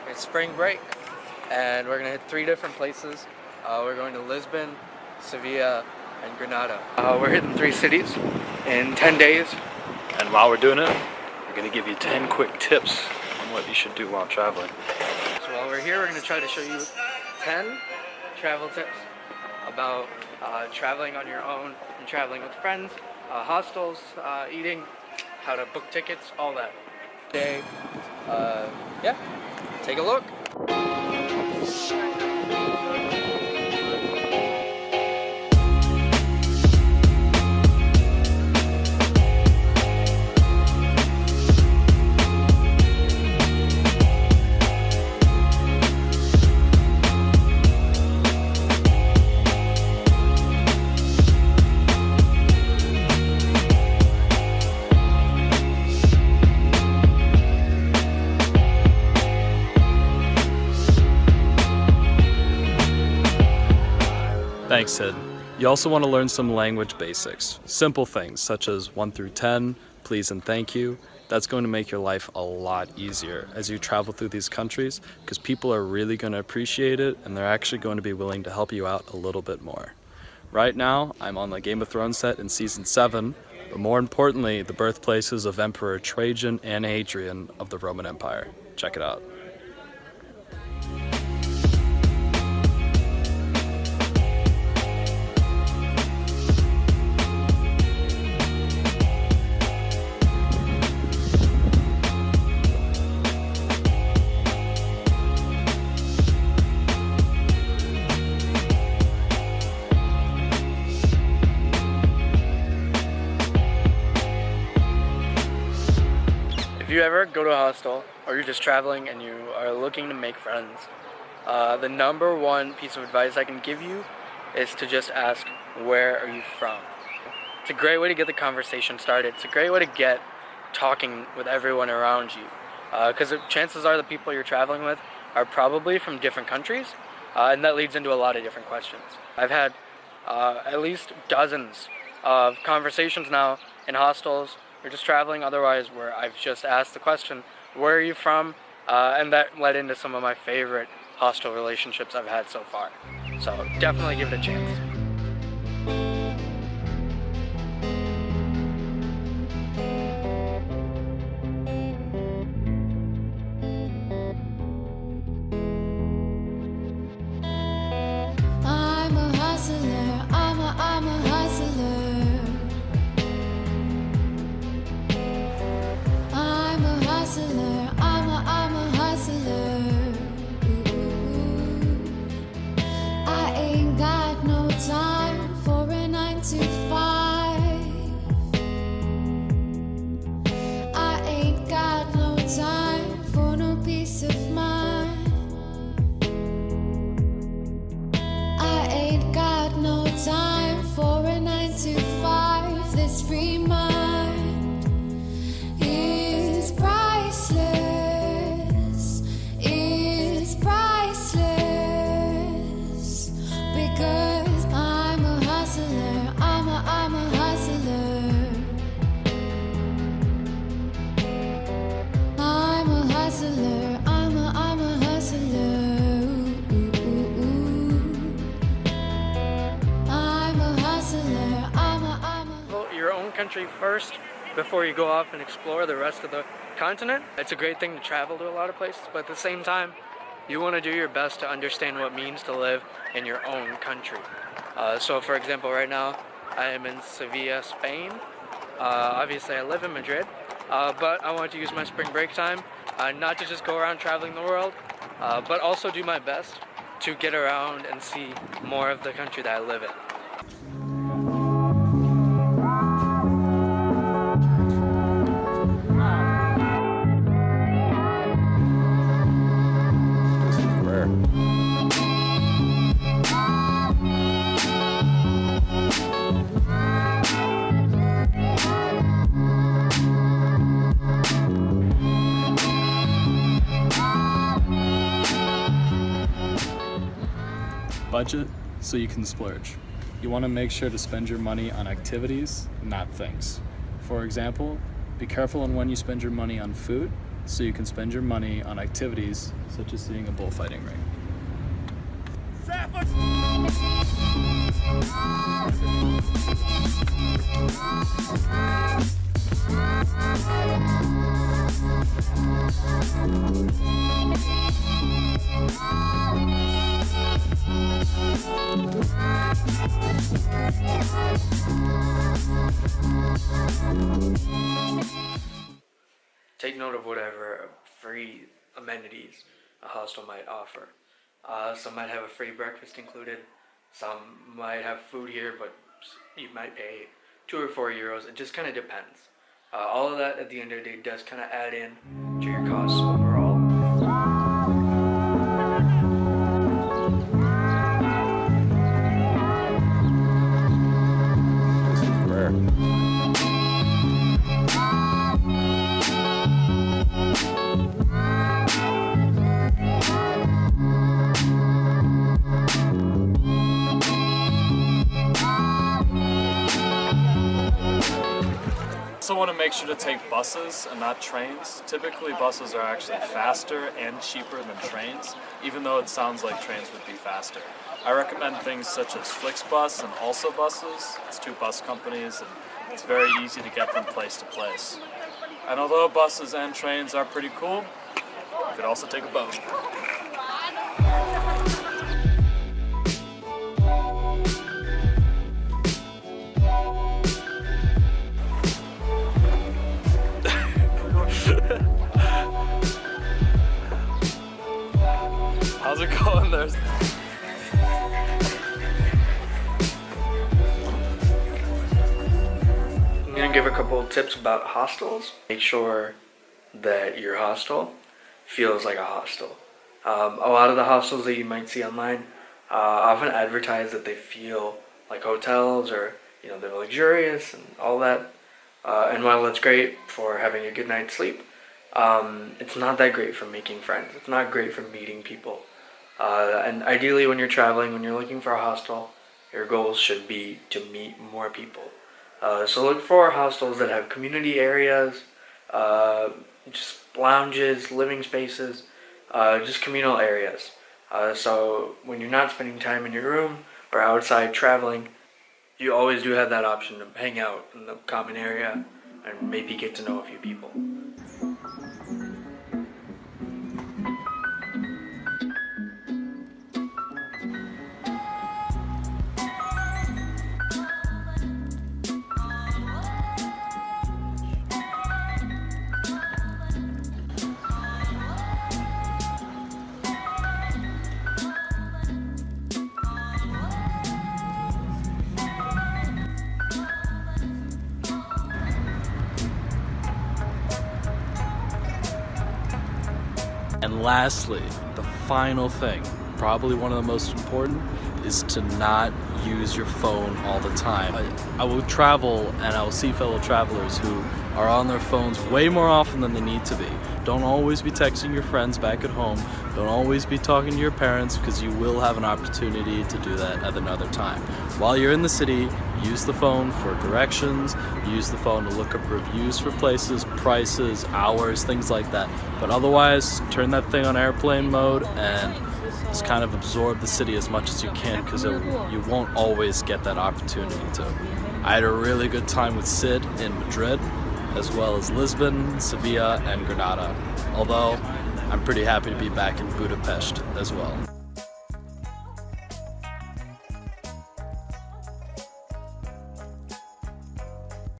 It's spring break, and we're gonna hit 3 different places. We're going to Lisbon, Sevilla, and Granada. We're hitting 3 cities in 10 days. And while we're doing it, we're gonna give you 10 quick tips on what you should do while traveling. So while we're here, we're gonna try to show you 10 travel tips about traveling on your own and traveling with friends, hostels, eating, how to book tickets, all that. Today, yeah, take a look. Thanks, Sid. You also want to learn some language basics. Simple things such as 1 through 10, please and thank you. That's going to make your life a lot easier as you travel through these countries because people are really going to appreciate it and they're actually going to be willing to help you out a little bit more. Right now, I'm on the Game of Thrones set in season 7, but more importantly, the birthplaces of Emperor Trajan and Hadrian of the Roman Empire. Check it out. If you ever go to a hostel or you're just traveling and you are looking to make friends, the number one piece of advice I can give you is to just ask, where are you from? It's a great way to get the conversation started. It's a great way to get talking with everyone around you, because chances are the people you're traveling with are probably from different countries, and that leads into a lot of different questions. I've had at least dozens of conversations now in hostels or just traveling otherwise where I've just asked the question, where are you from? And that led into some of my favorite hostel relationships I've had so far. So definitely give it a chance. I'm a hustler, I'm a hustler. I'm a hustler, I'm a hustler. I ain't got no time for a 9 to 5. I ain't got no time for no peace of mind. I ain't got no time for a 9 to 5. This free mind is priceless, is priceless. Because I'm a hustler, I'm a hustler. I'm a hustler, I'm a hustler. I'm a hustler, I'm a Vote your own country first before you go off and explore the rest of the continent. It's a great thing to travel to a lot of places, but at the same time, you want to do your best to understand what it means to live in your own country. So for example, right now, I am in Sevilla, Spain. Obviously, I live in Madrid, but I want to use my spring break time not to just go around traveling the world, but also do my best to get around and see more of the country that I live in. This is rare. Budget so you can splurge. You want to make sure to spend your money on activities, not things. For example, be careful on when you spend your money on food. so you can spend your money on activities such as seeing a bullfighting ring. Take note of whatever free amenities a hostel might offer. Some might have a free breakfast included. Some might have food here, but you might pay 2 or 4 euros. It just kind of depends. All of that at the end of the day does kind of add in to your costs overall. This is rare. Also want to make sure to take buses and not trains. Typically buses are actually faster and cheaper than trains, even though it sounds like trains would be faster. I recommend things such as Flixbus and Also Buses. It's 2 bus companies and it's very easy to get from place to place. And although buses and trains are pretty cool, you could also take a boat. How's it going there? I'm going to give a couple of tips about hostels. Make sure that your hostel feels like a hostel. A lot of the hostels that you might see online often advertise that they feel like hotels, or they're luxurious and all that. And while it's great for having a good night's sleep, it's not that great for making friends. It's not great for meeting people. And ideally when you're traveling, when you're looking for a hostel, your goals should be to meet more people. So look for hostels that have community areas, just lounges, living spaces, just communal areas. So when you're not spending time in your room or outside traveling, you always do have that option to hang out in the common area and maybe get to know a few people. And lastly, the final thing, probably one of the most important, is to not use your phone all the time. I will travel and I will see fellow travelers who are on their phones way more often than they need to be. Don't always be texting your friends back at home. Don't always be talking to your parents, because you will have an opportunity to do that at another time. While you're in the city, use the phone for directions, use the phone to look up reviews for places, prices, hours, things like that. But otherwise, turn that thing on airplane mode and just kind of absorb the city as much as you can, because you won't always get that opportunity to. I had a really good time with Sid in Madrid, as well as Lisbon, Sevilla, and Granada. Although, I'm pretty happy to be back in Budapest as well.